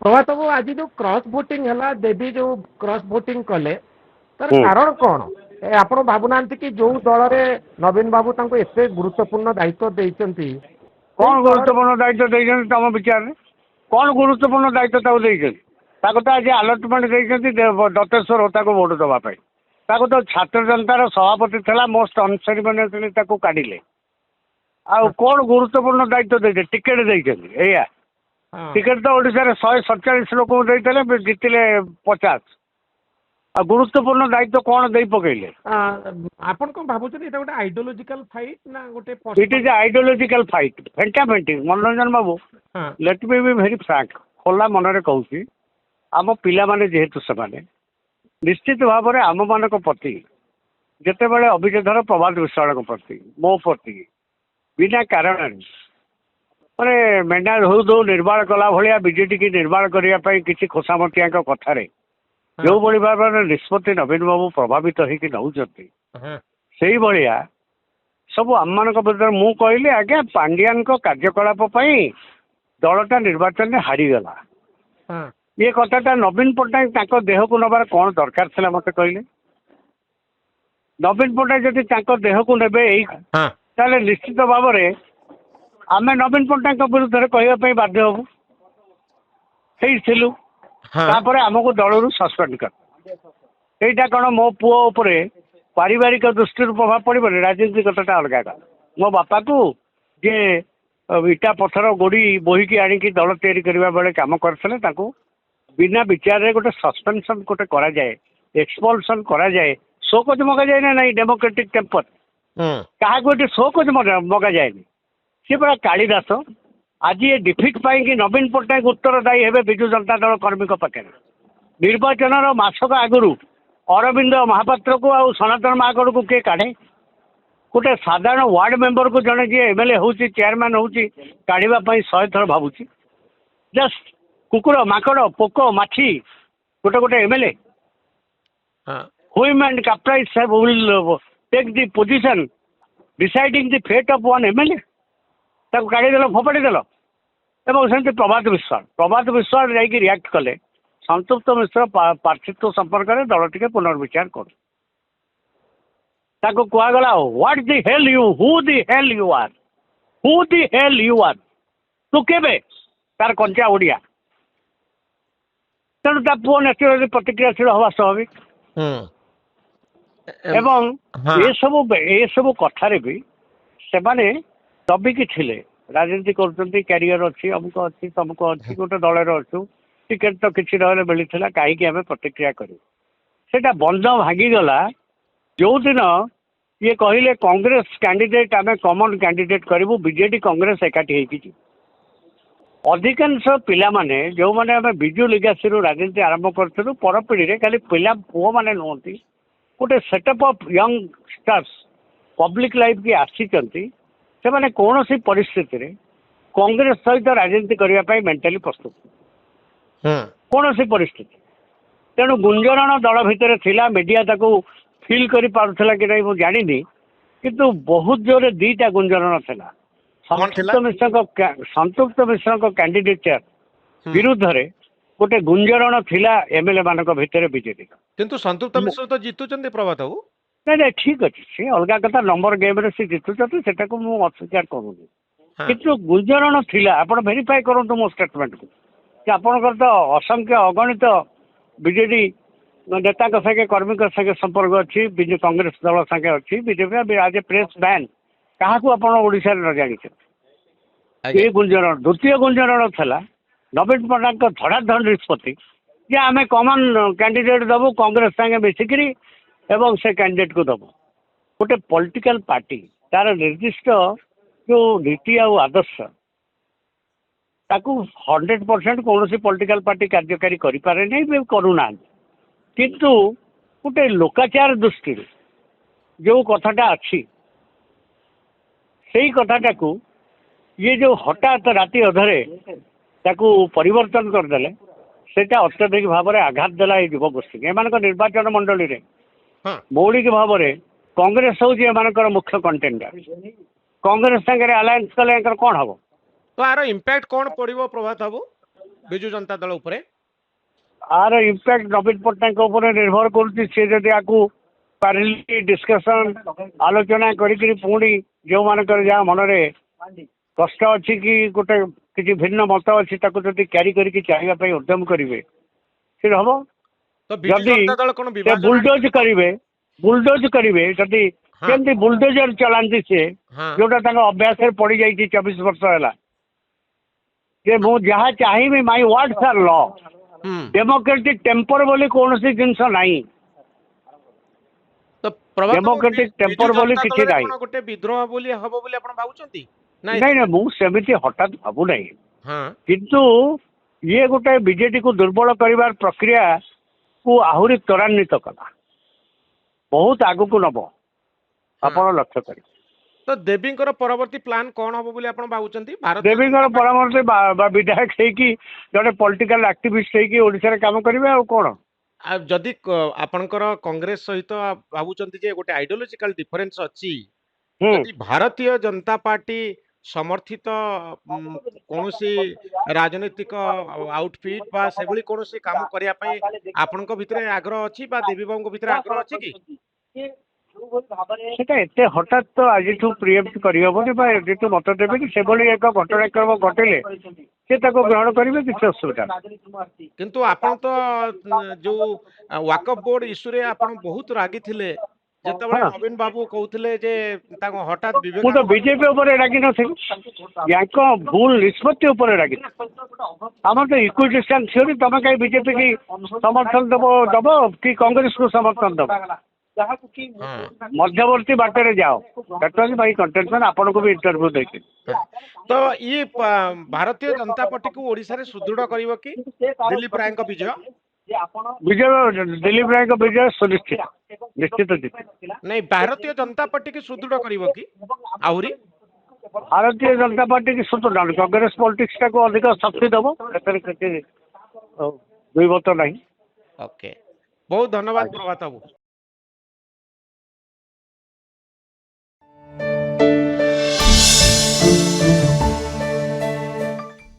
प्रभात बाबू आज जो cross voting है देवी जो क्रॉस भोटिंग कले तार हम्म। कारण कौन आपण भावुना कि जो दल रे नवीन बाबू तांको एते गुरुत्वपूर्ण दायित्व देइचंती कौन गुरुत्वपूर्ण दायित्व देइछन तम विचार रे कौन गुरुत्वपूर्ण दायित्व ताको देइछन ताको तो आज अलटमेंट देइछन दत्तेश्वर होता को वोट दबा पाई ताको तो छात्र जनतार सभापति थला मोस्ट अनसेरिमोनियसली ताको काढिले आ कौन गुरुत्वपूर्ण दायित्व देइछन टिकेट देइछन एया टिकेट तो ओडिसा रे 147 लोक देइतले जितिले 50 आ गुरुत्वपूर्ण दायित्व कौन दे पकईले आपण कोन भाबुछन एटा गोटे आइडियोलॉजिकल फाइट ना गोटे इट इज आइडियोलॉजिकल फाइट फेंटा फेंटी Manoranjan Babu let me be very frank खोला मनरे कहूची आम पिला माने जेहेतु से निश्चित भाव में आम मान प्रति जिते बड़े अभियोधर प्रभात विश्वास प्रति मो प्रति बिना कारण माने मेंढा धो धो निर्माण कला भाया बीजेडी की निर्माण करने किसी खोसामतिया कथार जो भाई भाव निष्पत्ति नवीन बाबू प्रभावित होगी नौकरी से भाया सब आम मान विरुद्ध मु कहली आज्ञा पांडियान कार्यकलाप दलटा निर्वाचन में हारीगला ये कथाटा नवीन पट्टनायक देह को नबार कौन दरकार था मत कहले नवीन पट्टनायक जब देह को ने निश्चित भाव में आम नवीन पट्टनायक विरुद्ध कहवाई बाध्य हबू तापर आमको दलू सस्पेंड कर यहाँ कौन मो पुओ पारिवारिक दृष्टि प्रभाव पड़े राजनीति कथाटा अलग मो बापा को जे इटा पथर गोड़ी बोहिकी आणिकी दल तैयारी करने बेले कम करते बिना विचार रे गोटे सस्पेंशन गोटे करा जाए एक्सपल्सन करा जाए शोकज मगा जाए ना नहीं डेमोक्रेटिक टेम्पर क्या गोटे शोकज मगा जाए सी पड़ा कालीदास आज ये डिफिट पाई नवीन पट्टनायक उत्तरदायी हे विजु जनता दल कर्मी पाखे निर्वाचन मसक आगु अरविंद महापात्र को आ सनातन महागढ़ को किए काढ़े गोटे साधारण वार्ड मेंबर को जड़े जी एमएलए हूँ चेयरमैन हूँ काढ़ापी 100 थर भावुची जस्ट कुकुर माकड़ पोक माछी गोटे गोटे एमएलए हुम एंड कैप्टाइज will take the position deciding the fate of one MLA ताको काढ़ीदेल फोपाड़ीदेल एवं सेमती प्रभात विश्वास जाकि रिएक्ट कले संतुप्त मिश्र प्रार्थित्व संपर्क में दल टे पुनर्विचार कर कहगला what the hell you who the hell you are तू केबे तार कंचा ओडिया तेणु ता पुओ नेचुराली प्रतिक्रियाशील हवा स्वाभाविक एवं ये सब कथार भी से दबिकी थिले राजनीति कर क्यारियर अच्छी अमुक अच्छी तमुक अच्छी गोटे दल अच्छु टिकेट तो किसी ना मिलता कहीं आम प्रतिक्रिया करा बंध भांगीगला जो दिन ये कहले कांग्रेस कैंडिडेट आम कॉमन कैंडिडेट करूँ बीजेडी कांग्रेस एकाठी होगी अधिकांश पिला माने जो माने आम बिजु लिगासी राजनीति आरंभ करूँ परपीढ़ी में खाली पिला पुओ मैंने नुहति गोटे setup of young stars public life की आसी से कौन सी परिस्थिति रे कांग्रेस सहित राजनीति करने मेंटाली प्रस्तुत कौन सी परिस्थिति तेणु गुंजरण दल भितर थिला मीडिया ताको फील कर पारुथला कि नहीं मुझे जानी किंतु बहुत जोर दीटा गुंजरण थिला संतुप्त मिश्र कैंडिडेचर विरुद्ध रे गोटे गुंजरण थिला एमएलए मानक भितर बीजेपी किंतु संतुप्त मिश्र तो जीतुचंदी प्रभात बाबू नहीं नहीं ठीक अच्छे सी अलग कथा नंबर गेम रे सी जीतुचंदी सेटा को मु अस्वीकार करूनी किंतु गुंजरण थिला आपण वेरीफाई करंतु मो स्टेटमेंट को कि आपनकर तो असंख्य अगणित बीजेडी नेता संगे कर्मी संगे संपर्क अच्छी बिजु कांग्रेस दल संगे अच्छी बीजेपी आज ए प्रेस मैन क्या ओडिशा न जानी ये गुंजरण द्वितीय गुंजरण था नवीन पट्टनायक धड़ाधड़ निष्पत्ति जे आम कॉमन कैंडिडेट दबू कांग्रेस संगे मिसिकी एवं से कैंडिडेट को दबू गोटे पॉलिटिकल पार्टी तार निर्दिष्ट जो नीति आदर्श ताकू 100% कौन सी पॉलिटिकल पार्टी कार्यकारी करें नहीं करूना किंतु गोटे लोकाचार दृष्टि जो कथाटा अच्छी से कथाटा को ये जो हठात राति अधरे ताकू परिवर्तन करदे सेटा अत्यधिक भाव में आघात देला युवगोष्ठी एम निर्वाचन मंडली रे मौलिक भाव में कांग्रेस हूँ मुख्य कंटेंडर कांग्रेस सागर आलायंस कले कौन हम तो यार इम्पैक्ट कौन पड़ो प्रभात बाबू ବିଜୁ ଜନତା ଦଳ ଉପରେ? आर इम्पैक्ट नवीन पट्टनायक ऊपर निर्भर करुच्ची सी जदि आपको पार्ली डिस्कसन आलोचना करी पुणी जो मानकर जहाँ मनरे कष्ट अच्छी कि गोटे किसी भिन्न मत अच्छी जदि क्यारी करके चाहिए उद्यम करेंगे फिर हम तो बिजु जदि जनता दल कौन विभाजन बुलडोज करेंगे जदि हाँ। केमती बुलडोजर चलांती से हाँ। जोटा अभ्यास पड़ जाइए 24 वर्ष है जे मु जहाँ चाहिए my words are law democratic temper बोली कौन सी जिनस नहीं तो डेमोक्रेटिक टेम्पर बोली किसी नहीं गोटे विद्रोह बोली हबो बोली आपण भाबुचंती नहीं नहीं मु सेमिति हठात भाबु नहीं हां किंतु ये गोटे बीजेडी को दुर्बल करिवार प्रक्रिया को आहुरी त्वरान्वित कला बहुत आगु को नब आपण लक्ष्य करी तो देवींकर परवर्ती प्लान कौन हबो बोली आपण भाबुचंती? भारत देवींकर परामर्श विधायक होगी जड़े पॉलिटिकल एक्टिविस्ट होगी ओडिशा काम करेंगे आ कौन जदि आपणकर कांग्रेस सहित भाबुचंती जे गोटे आइडियोलॉजिकल डिफरेंस अछि जदि भारतीय जनता पार्टी समर्थित कौनसी राजनीतिक आउटफिट बा सेभली कौनसी काम करिया पई आपणक भितरे आग्रह अछि बा देवी बाबूଙ୍କ भितरे आग्रह अछि कि सेटा एते हठात तो आज प्रिएम्प्ट करहबनी जी मत देवे कि सेभली एक घटनाक्रम घटिले से ग्रहण करेंगे किसी असुविधा किंतु आपण तो जो वाकफ बोर्ड इश्यू रे आपण बहुत रागी थिले जेतबे नवीन बाबू कहउथिले जे ताको हठात विवेक मु तो बीजेपी ऊपर रागी नथिल याको भूल निष्पत्ति ऊपर रागी आम तो इक्विटी स्टैंड थ्योरी तुम कहीं बीजेपी की समर्थन दब कि कांग्रेस को समर्थन दब मध्यवर्ती बाटर जाओ भाई कंटेंटमेंट आपन को भी इंटरव्यू देखे तो ये भारतीय जनता पार्टी को ओडिशा रे सुदृढ़ करिवो कि दिलीप राय को विजय दिलीप राय का विजय सुनिश्चित निश्चित जीत नहीं भारतीय जनता पार्टी की सुदृढ़ करिवो कि आहुरी भारतीय जनता पार्टी की सुदृढ़ कांग्रेस पॉलिटिक्स को अधिक शक्ति दब दुई मत नहीं ओके बहुत धन्यवाद प्रभात बाबू।